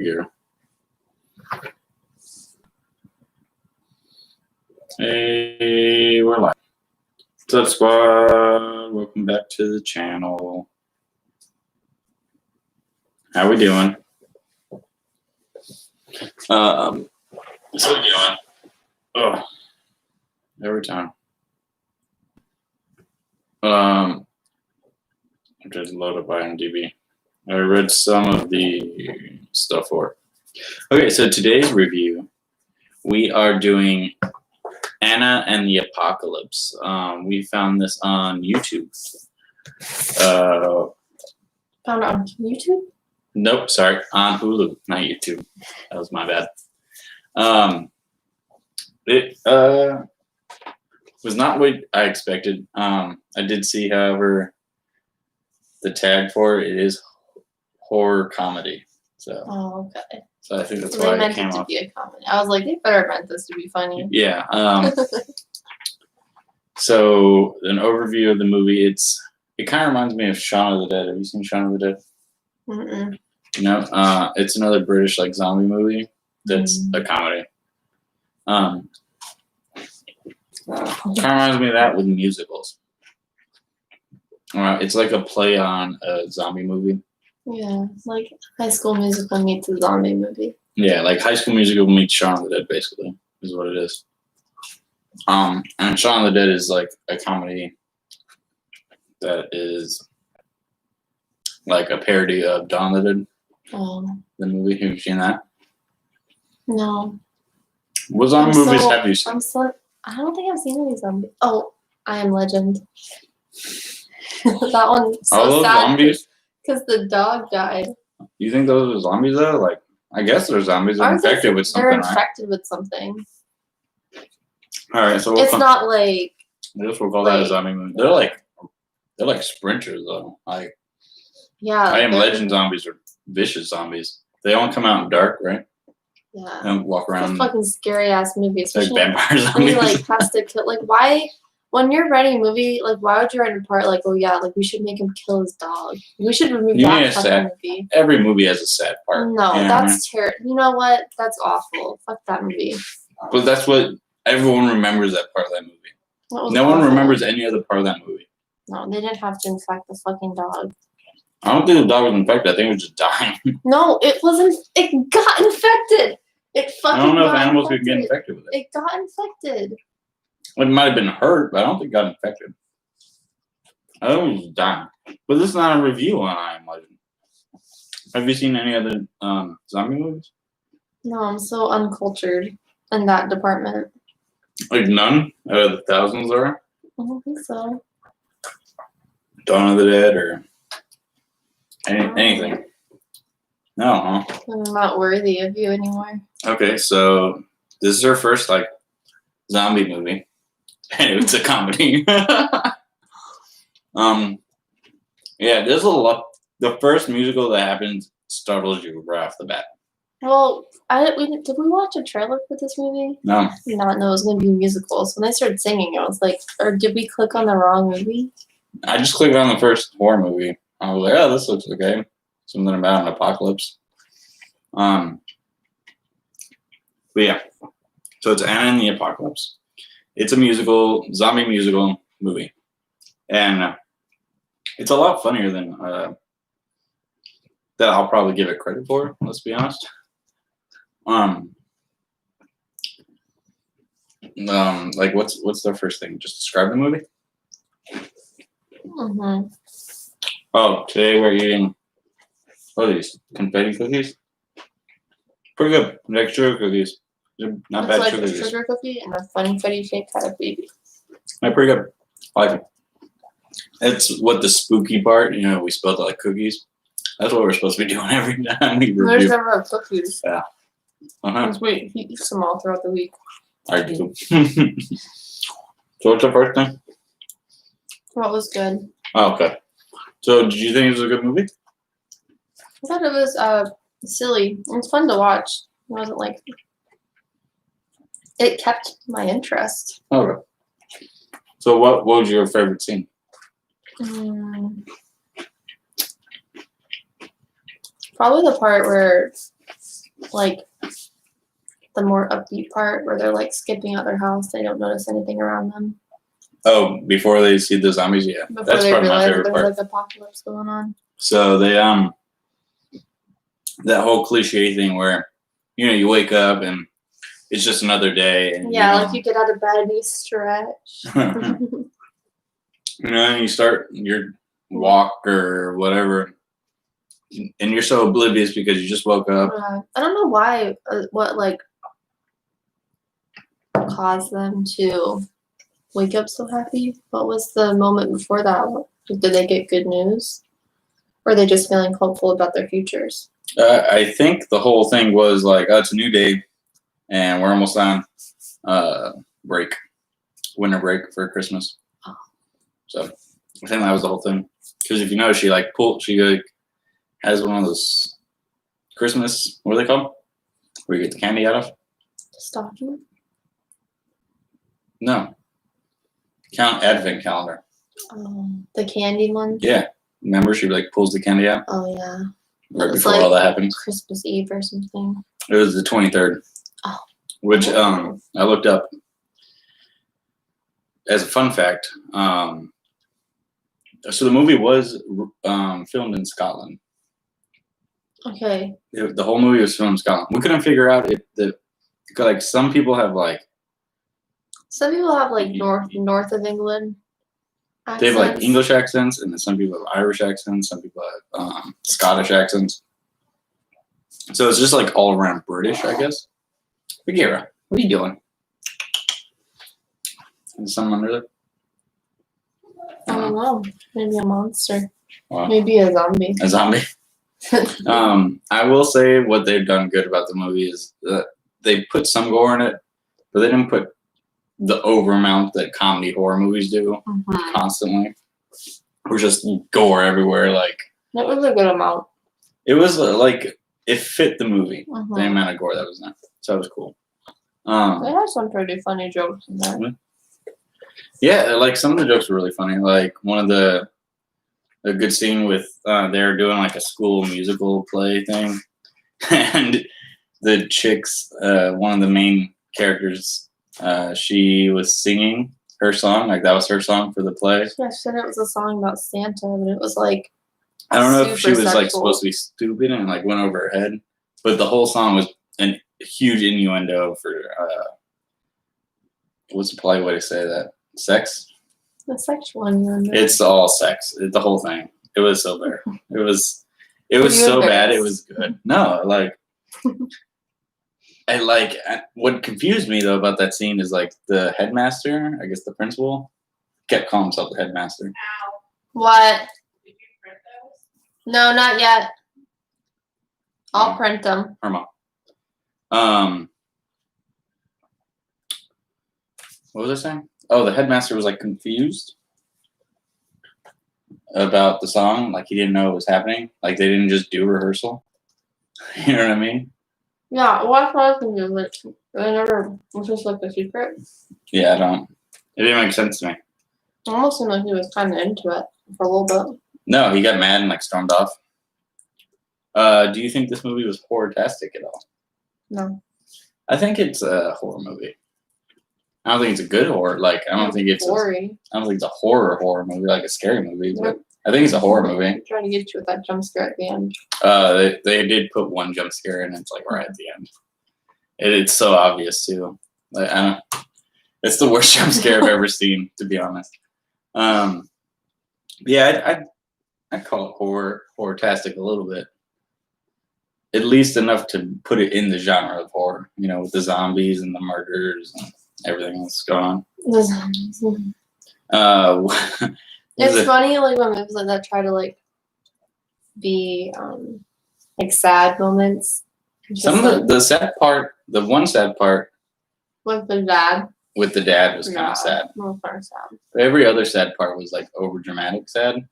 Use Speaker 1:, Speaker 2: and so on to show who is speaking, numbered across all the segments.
Speaker 1: here. Hey, we're live. What's up, squad? Welcome back to the channel. How we doing? So what you doing? Oh, every time. I'm just load up IMDb. I read some of the stuff for it. Okay, so today's review, we are doing Anna and the Apocalypse. We found this on YouTube.
Speaker 2: Found it on YouTube?
Speaker 1: Nope, sorry, on Hulu, not YouTube. That was my bad. It was not what I expected. I did see, however, the tag for it is horror comedy. So,
Speaker 2: okay.
Speaker 1: So I think that's
Speaker 2: So
Speaker 1: why
Speaker 2: they meant
Speaker 1: it came
Speaker 2: it to
Speaker 1: off.
Speaker 2: be a comedy. I was like, they better meant this to be funny.
Speaker 1: Yeah. So an overview of the movie. It kind of reminds me of Shaun of the Dead. Have you seen Shaun of the Dead?
Speaker 2: Mm-mm.
Speaker 1: No. It's another British like zombie movie that's a comedy. Kind of reminds me of that with musicals. It's like a play on a zombie movie.
Speaker 2: Yeah, like High School Musical meets a zombie movie.
Speaker 1: Yeah, like High School Musical meets Shaun of the Dead, basically, is what it is. And Shaun of the Dead is like a comedy that is like a parody of Dawn of the Dead, the movie. Have you seen that?
Speaker 2: No.
Speaker 1: What zombie movies have you seen?
Speaker 2: I don't think I've seen any zombies. Oh, I Am Legend. That one's so
Speaker 1: All those
Speaker 2: sad
Speaker 1: zombies?
Speaker 2: because the dog died.
Speaker 1: You think those are zombies though? Like, I guess they're zombies. They're infected with something,
Speaker 2: They're infected with something.
Speaker 1: All right, so
Speaker 2: it's not like.
Speaker 1: I guess we'll call that a zombie movie. They're like sprinters though.
Speaker 2: Yeah.
Speaker 1: I Am Legend zombies are vicious zombies. They all come out in dark, right?
Speaker 2: Yeah.
Speaker 1: And walk around.
Speaker 2: It's a fucking scary ass movie.
Speaker 1: Like vampire zombies.
Speaker 2: When he like has to kill. Like why? When you're writing a movie, like why would you write a part like, oh yeah, like we should make him kill his dog. We should remove that fucking movie.
Speaker 1: Every movie has a sad part.
Speaker 2: No, that's terrible. You know what? That's awful. Fuck that movie.
Speaker 1: But that's what everyone remembers, that part of that movie. No one remembers any other part of that movie.
Speaker 2: No, they didn't have to infect the fucking dog.
Speaker 1: I don't think the dog was infected. I think it was just dying.
Speaker 2: No, it wasn't. It got infected. It fucking.
Speaker 1: I don't know if animals could get infected with it.
Speaker 2: It got infected.
Speaker 1: It might have been hurt, but I don't think it got infected. I think it was just dying. But this is not a review on I Am Legend. Have you seen any other zombie movies?
Speaker 2: No, I'm so uncultured in that department.
Speaker 1: Like none out of the thousands there are?
Speaker 2: I don't think so.
Speaker 1: Dawn of the Dead or anything? No, huh?
Speaker 2: I'm not worthy of you anymore.
Speaker 1: Okay, so this is her first like zombie movie. And it's a comedy. Yeah, there's a lot. The first musical that happens startles you right off the bat.
Speaker 2: Well, did we watch a trailer for this movie?
Speaker 1: No.
Speaker 2: I did not know it was going to be musicals. When they started singing, I was like, or did we click on the wrong movie?
Speaker 1: I just clicked on the first horror movie. I was like, oh, this looks okay. Something about an apocalypse. But yeah. So it's Anna and the Apocalypse. It's a musical, zombie musical movie. And it's a lot funnier than that I'll probably give it credit for, let's be honest. Like what's the first thing? Just describe the movie?
Speaker 2: Mm-hmm.
Speaker 1: Oh, today we're eating, what are these? Confetti cookies? Pretty good. Like sugar cookies. They're not bad
Speaker 2: like
Speaker 1: sugar
Speaker 2: a
Speaker 1: cookies.
Speaker 2: sugar cookie and a funny shaped kind of baby.
Speaker 1: They're pretty good. I like it. It's what the spooky part, we spelled it like cookies. That's what we're supposed to be doing every time we review.
Speaker 2: There's never cookies.
Speaker 1: Yeah.
Speaker 2: Wait, he eats them all throughout the week.
Speaker 1: I do. So what's the first thing?
Speaker 2: What was good?
Speaker 1: Oh, okay. So did you think it was a good movie?
Speaker 2: I thought it was silly. It's fun to watch. It wasn't like it kept my interest.
Speaker 1: Okay. So what was your favorite scene?
Speaker 2: Probably the part where like the more upbeat part where they're like skipping out their house, they don't notice anything around them.
Speaker 1: Oh, before they see the zombies, yeah.
Speaker 2: Before
Speaker 1: That's
Speaker 2: they
Speaker 1: probably my
Speaker 2: realize
Speaker 1: favorite
Speaker 2: there's
Speaker 1: part.
Speaker 2: like apocalypse going on.
Speaker 1: So they that whole cliche thing where, you wake up and it's just another day. And,
Speaker 2: Yeah, like you get out of bed and you stretch.
Speaker 1: and you start your walk or whatever, and you're so oblivious because you just woke up.
Speaker 2: I don't know why, what like caused them to wake up so happy. What was the moment before that? Did they get good news? Or are they just feeling hopeful about their futures?
Speaker 1: I think the whole thing was like, oh, it's a new day, and we're almost on break, winter break for Christmas.
Speaker 2: Oh.
Speaker 1: So I think that was the whole thing. Because if you know, she has one of those Christmas, what are they called? Where you get the candy out of?
Speaker 2: Stocking?
Speaker 1: No. Advent calendar.
Speaker 2: The candy one?
Speaker 1: Yeah. Remember, she pulls the candy out?
Speaker 2: Oh, yeah.
Speaker 1: Right before all that happens.
Speaker 2: Christmas Eve or something.
Speaker 1: It was the 23rd.
Speaker 2: Oh.
Speaker 1: Which I looked up as a fun fact. So the movie was filmed in Scotland.
Speaker 2: Okay.
Speaker 1: The whole movie was filmed in Scotland. We couldn't figure out some people have
Speaker 2: Some people have north of England accents.
Speaker 1: They have English accents, and then some people have Irish accents. Some people have Scottish accents. So it's just all around British, I guess. Bagheera, what are you doing? Is something under there?
Speaker 2: I don't know. Maybe a monster.
Speaker 1: Wow.
Speaker 2: Maybe a zombie.
Speaker 1: A zombie. I will say what they've done good about the movie is that they put some gore in it, but they didn't put the over amount that comedy horror movies do constantly. Or just gore everywhere.
Speaker 2: That was a good amount.
Speaker 1: It was it fit the movie. The amount of gore that was in it. So it was cool.
Speaker 2: They had some pretty funny jokes in there.
Speaker 1: Yeah, some of the jokes were really funny. One of a good scene with they're doing a school musical play thing, and the chicks, one of the main characters, she was singing her song, that was her song for the play.
Speaker 2: Yeah, she said it was a song about Santa, but it was
Speaker 1: I don't know if she was
Speaker 2: sexual.
Speaker 1: Supposed to be stupid and went over her head, but the whole song was a huge innuendo for what's the polite way to say that? Sex?
Speaker 2: The sexual innuendo.
Speaker 1: It's all sex. The whole thing. It was so bad. It was so bad. It was good. No, what confused me though about that scene is the headmaster, I guess the principal, kept calling himself the headmaster.
Speaker 2: What? Did you print those? No, not yet. I'll print them.
Speaker 1: Her mom. What was I saying? Oh, the headmaster was confused about the song. He didn't know what was happening. They didn't just do rehearsal. You know what I mean?
Speaker 2: Yeah, what I was confused. They never was just a secret.
Speaker 1: Yeah, I don't. It didn't make sense to me.
Speaker 2: It almost seemed like he was kind of into it for a little bit.
Speaker 1: No, he got mad and stormed off. Do you think this movie was horror-tastic at all?
Speaker 2: No.
Speaker 1: I think it's a horror movie. I don't think it's a good horror. I don't think it's
Speaker 2: gory.
Speaker 1: I don't think it's a horror movie, a scary movie. But I think it's a horror movie.
Speaker 2: I'm trying to get you with that jump scare at the end.
Speaker 1: They did put one jump scare, and it's right at the end. It's so obvious too. It's the worst jump scare I've ever seen, to be honest. Yeah, I'd call it horror-tastic a little bit. At least enough to put it in the genre of horror, with the zombies and the murders and everything that's going on.
Speaker 2: The zombies. It's funny, when movies like that try to be sad moments.
Speaker 1: Some of the sad part, the one sad part
Speaker 2: with the dad.
Speaker 1: With the dad was kind of sad.
Speaker 2: Sad.
Speaker 1: But every other sad part was over dramatic sad.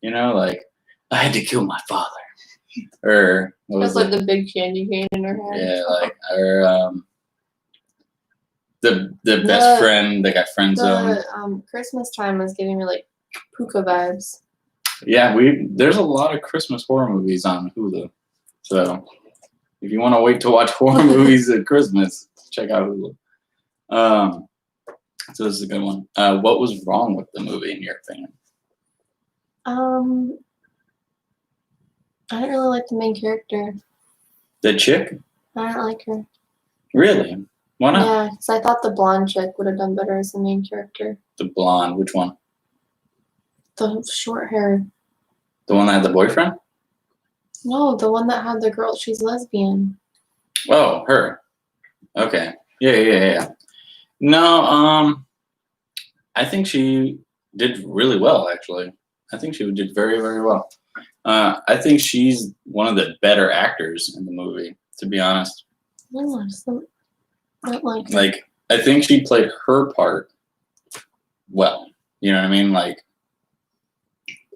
Speaker 1: I had to kill my father. Or what was
Speaker 2: it? The big candy cane in her head.
Speaker 1: Yeah, or the best friend that got friend zoned.
Speaker 2: Christmas time was giving me Puka vibes.
Speaker 1: Yeah, there's a lot of Christmas horror movies on Hulu. So If you want to wait to watch horror movies at Christmas, check out Hulu. So this is a good one. What was wrong with the movie in your opinion?
Speaker 2: I didn't really like the main character.
Speaker 1: The chick?
Speaker 2: I didn't like her.
Speaker 1: Really? Why not?
Speaker 2: Yeah, because I thought the blonde chick would have done better as the main character.
Speaker 1: The blonde, which one?
Speaker 2: The short hair.
Speaker 1: The one that had the boyfriend?
Speaker 2: No, the one that had the girl. She's lesbian.
Speaker 1: Oh, her. Okay. Yeah. No, I think she did really well, actually. I think she did very, very well. I think she's one of the better actors in the movie, to be honest.
Speaker 2: No, I just don't like her.
Speaker 1: Like, I think she played her part well. You know what I mean? Like,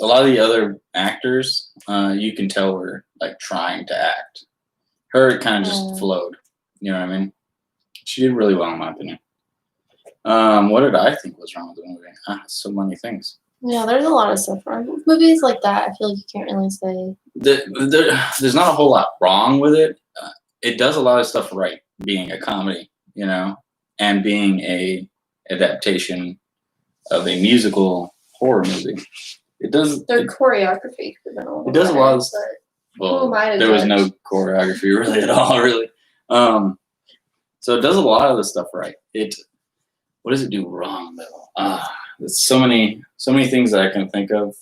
Speaker 1: a lot of the other actors, you can tell were, like, trying to act. Her, it kind of just flowed. You know what I mean? She did really well, in my opinion. What did I think was wrong with the movie? So many things.
Speaker 2: Yeah, there's a lot of stuff wrong. Movies like that, I feel like you can't really say.
Speaker 1: There's not a whole lot wrong with it. It does a lot of stuff right, being a comedy, you know, and being a adaptation of a musical horror movie. It does.
Speaker 2: Their choreography could have been a little
Speaker 1: It does a
Speaker 2: better,
Speaker 1: lot of.
Speaker 2: but
Speaker 1: Well,
Speaker 2: might have
Speaker 1: there was
Speaker 2: judged?
Speaker 1: no choreography really at all, really. So it does a lot of the stuff right. What does it do wrong though? There's so many things that I can think of,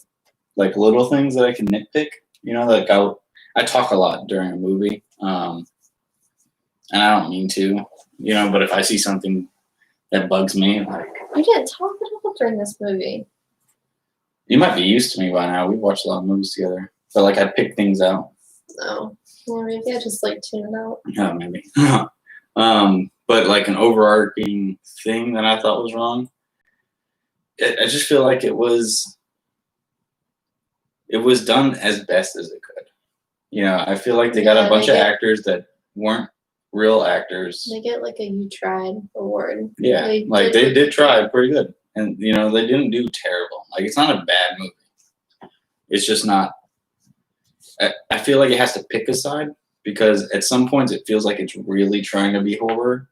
Speaker 1: like little things that I can nitpick. You know, like I talk a lot during a movie, and I don't mean to, you know. But if I see something that bugs me, like
Speaker 2: you didn't talk at all during this movie.
Speaker 1: you might be used to me by now. We've watched a lot of movies together, but like I pick things out.
Speaker 2: No, well, maybe I just like tune out.
Speaker 1: Yeah, maybe. But like an overarching thing that I thought was wrong, I just feel like it was done as best as it could. You know, I feel like they got a bunch of actors that weren't real actors.
Speaker 2: They get like a "you tried" award.
Speaker 1: Yeah, they did try pretty good, and you know they didn't do terrible. Like it's not a bad movie. It's just not. I feel like it has to pick a side because at some points it feels like it's really trying to be horror,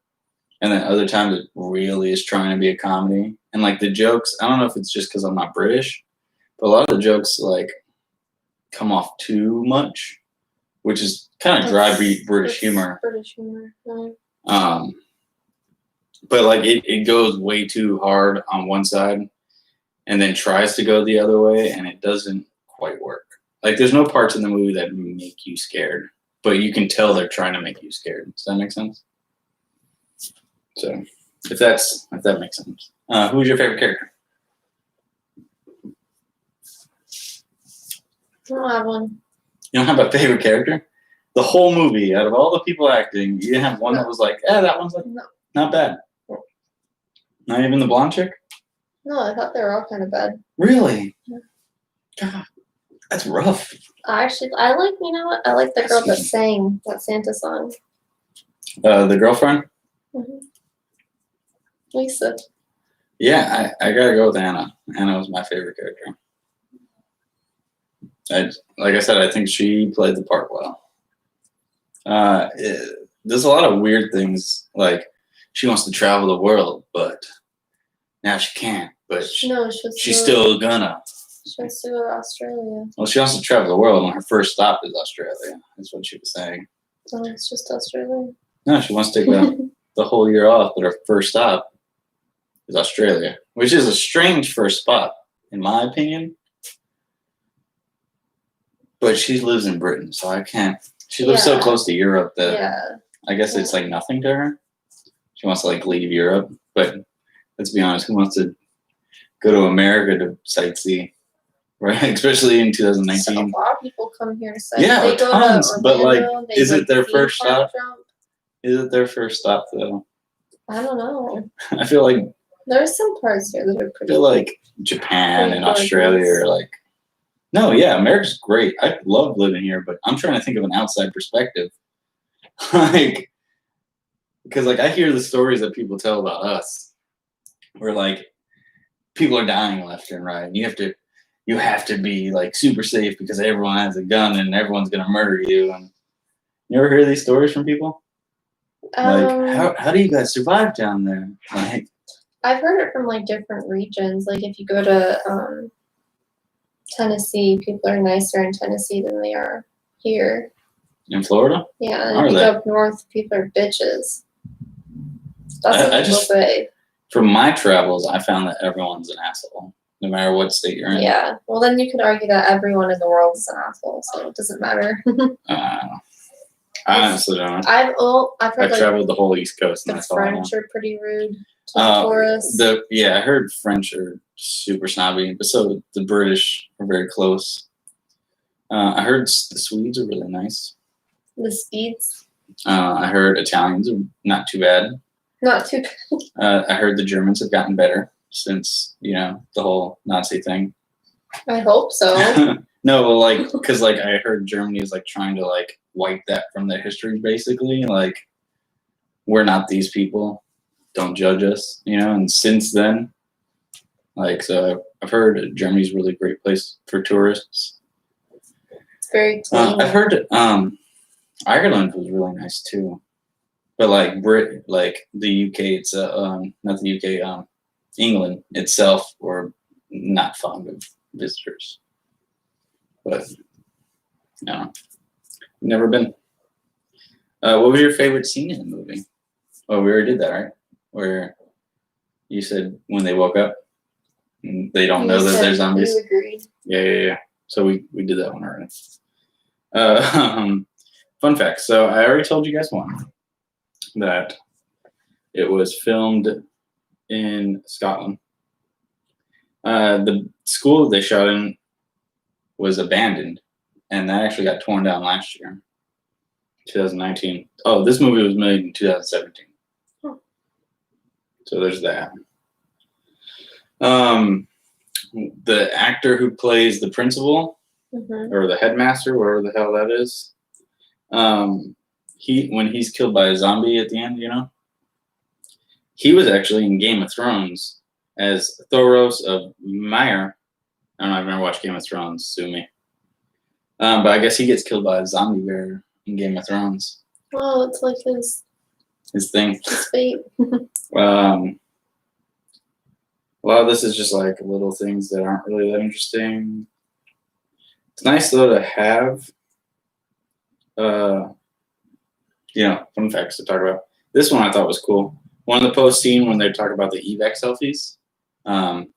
Speaker 1: and then other times it really is trying to be a comedy. And like the jokes, I don't know if it's just because I'm not British, but a lot of the jokes like come off too much, which is kind of dry British humor.
Speaker 2: British humor.
Speaker 1: But like it goes way too hard on one side, and then tries to go the other way, and it doesn't quite work. Like there's no parts in the movie that make you scared, but you can tell they're trying to make you scared. Does that make sense? So, if that makes sense, who's your favorite character?
Speaker 2: I don't have one.
Speaker 1: You don't have a favorite character? The whole movie, out of all the people acting, you didn't have one that was like, that one's like not bad. Not even the blonde chick?
Speaker 2: No, I thought they were all kind of bad.
Speaker 1: Really?
Speaker 2: Yeah.
Speaker 1: God, that's rough.
Speaker 2: I like, you know what? I like the girl that sang that Santa song.
Speaker 1: The girlfriend?
Speaker 2: Mm-hmm. Lisa.
Speaker 1: Yeah, I gotta go with Anna. Anna was my favorite character. Like I said, I think she played the part well. There's a lot of weird things, like she wants to travel the world, but now she can't. But she's still gonna.
Speaker 2: She wants to go to Australia.
Speaker 1: Well, she wants to travel the world, and her first stop is Australia. That's what she was saying.
Speaker 2: Oh, it's just Australia?
Speaker 1: No, she wants to take the whole year off, but her first stop is Australia, which is a strange first spot, in my opinion. But she lives in Britain, so I can't. She lives so close to Europe that I guess it's like nothing to her. She wants to like leave Europe, but let's be honest, who wants to go to America to sightsee? Right, especially in 2019.
Speaker 2: So a lot of people come here to sightsee.
Speaker 1: Yeah,
Speaker 2: they go
Speaker 1: tons.
Speaker 2: To
Speaker 1: but like,
Speaker 2: Orlando,
Speaker 1: is it their first stop?
Speaker 2: Jump.
Speaker 1: Is it their first stop though?
Speaker 2: I don't know.
Speaker 1: I feel like
Speaker 2: there's some parts here that are pretty.
Speaker 1: I feel like Japan and Australia are like. No, yeah, America's great. I love living here, but I'm trying to think of an outside perspective, like because like I hear the stories that people tell about us, where like people are dying left and right, and you have to be like super safe because everyone has a gun and everyone's gonna murder you, and You ever hear these stories from people? Like, how do you guys survive down there? Like,
Speaker 2: I've heard it from like different regions. Like if you go to Tennessee, people are nicer in Tennessee than they are here.
Speaker 1: in Florida?
Speaker 2: Yeah, and
Speaker 1: Are
Speaker 2: if you
Speaker 1: they?
Speaker 2: go up north, people are bitches. That's
Speaker 1: I
Speaker 2: what people
Speaker 1: just-
Speaker 2: say.
Speaker 1: From my travels, I found that everyone's an asshole, no matter what state you're in.
Speaker 2: Yeah. Well, then you could argue that everyone in the world is an asshole, so it doesn't matter.
Speaker 1: I honestly don't know.
Speaker 2: I've
Speaker 1: I
Speaker 2: heard like
Speaker 1: traveled the whole East Coast, and
Speaker 2: the
Speaker 1: that's all I know.
Speaker 2: French are pretty rude to the tourists.
Speaker 1: I heard French are super snobby, but so the British are very close. I heard the Swedes are really nice.
Speaker 2: The speeds,
Speaker 1: I heard Italians are not too bad.
Speaker 2: not too.
Speaker 1: I heard the Germans have gotten better since the whole Nazi thing.
Speaker 2: I hope so.
Speaker 1: No, like because like I heard Germany is like trying to like wipe that from their history, basically. Like we're not these people. Don't judge us, And since then, like so, I've heard Germany's a really great place for tourists.
Speaker 2: It's very clean.
Speaker 1: I've heard Ireland was really nice too, but like the UK, it's not the UK, England itself were not fond of visitors. But no, never been. What was your favorite scene in the movie? Oh, we already did that, right? Where you said when they woke up, and they don't know that they're zombies.
Speaker 2: You agreed.
Speaker 1: Yeah. So we did that one already. Fun fact. So I already told you guys one that it was filmed in Scotland. The school that they shot in was abandoned, and that actually got torn down last year, 2019. Oh, this movie was made in 2017.
Speaker 2: Huh.
Speaker 1: So there's that. The actor who plays the principal or the headmaster, whatever the hell that is, when he's killed by a zombie at the end, he was actually in Game of Thrones as Thoros of Myre. I don't know, I've never watched Game of Thrones, sue me. But I guess he gets killed by a zombie bear in Game of Thrones.
Speaker 2: Well, it's like his
Speaker 1: thing.
Speaker 2: His fate.
Speaker 1: A lot of this is just like little things that aren't really that interesting. It's nice though to have, fun facts to talk about. This one I thought was cool. One of the post scene when they talk about the evac selfies,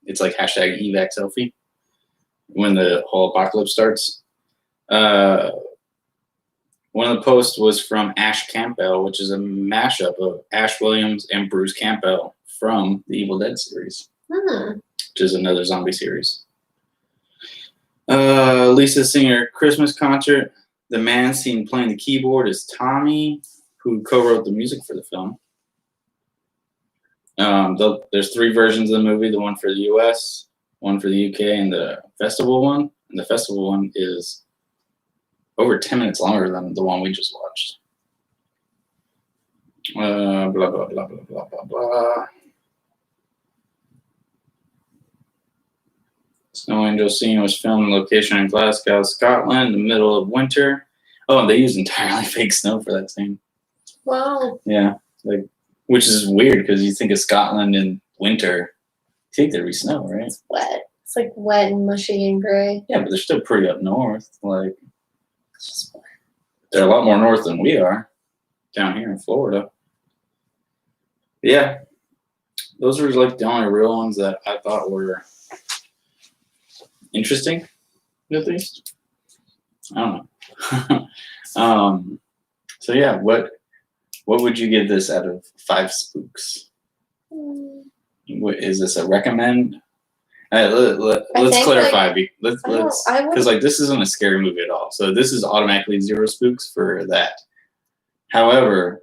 Speaker 1: it's like hashtag evac selfie when the whole apocalypse starts. One of the posts was from Ash Campbell, which is a mashup of Ash Williams and Bruce Campbell from the Evil Dead series, which is another zombie series. Lisa Singer Christmas concert. The man seen playing the keyboard is Tommy, who co-wrote the music for the film. There's 3 versions of the movie, the one for the US, one for the UK, and the festival one. And the festival one is over 10 minutes longer than the one we just watched. Blah, blah, blah, blah, blah, blah, blah. Snow Angel scene was filmed in location in Glasgow, Scotland, in the middle of winter. Oh, and they used entirely fake snow for that scene.
Speaker 2: Wow.
Speaker 1: Yeah, which is weird because you think of Scotland in winter, you think there'd be snow, right?
Speaker 2: It's wet. It's like wet and mushy and gray.
Speaker 1: Yeah, but they're still pretty up north. They're a lot more north than we are down here in Florida. Yeah, those were like the only real ones that I thought were interesting, at least. I don't know. So yeah, what would you give this out of 5 spooks? What, is this a recommend? Let's clarify. Let's because this isn't a scary movie at all. So this is automatically 0 spooks for that. However,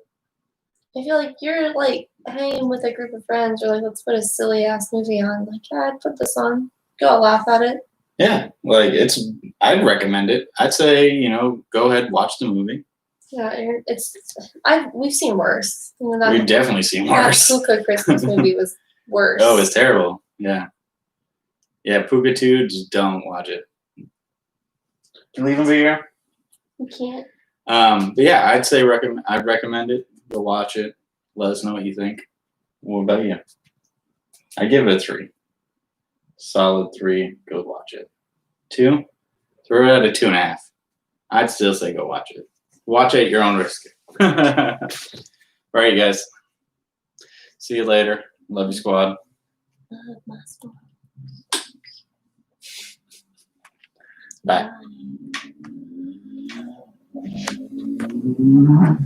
Speaker 2: I feel like you're like hanging with a group of friends. You're like, let's put a silly ass movie on. Like, yeah, I'd put this on. Go laugh at it.
Speaker 1: Yeah, I'd recommend it. I'd say, go ahead, watch the movie.
Speaker 2: Yeah, we've seen worse.
Speaker 1: We've definitely seen worse.
Speaker 2: That Puka Christmas movie was worse.
Speaker 1: Oh, it's terrible. Yeah. Yeah, Puka 2, just don't watch it. Can you leave him over here?
Speaker 2: You can't.
Speaker 1: But yeah, I'd say I'd recommend it. Go watch it. Let us know what you think. What about you? I give it a 3. Solid 3. Go watch it. 2? Throw it at a 2.5. I'd still say go watch it. Watch it at your own risk. All right, guys. See you later. Love you, squad.
Speaker 2: Love my squad.
Speaker 1: Bye.
Speaker 2: Bye.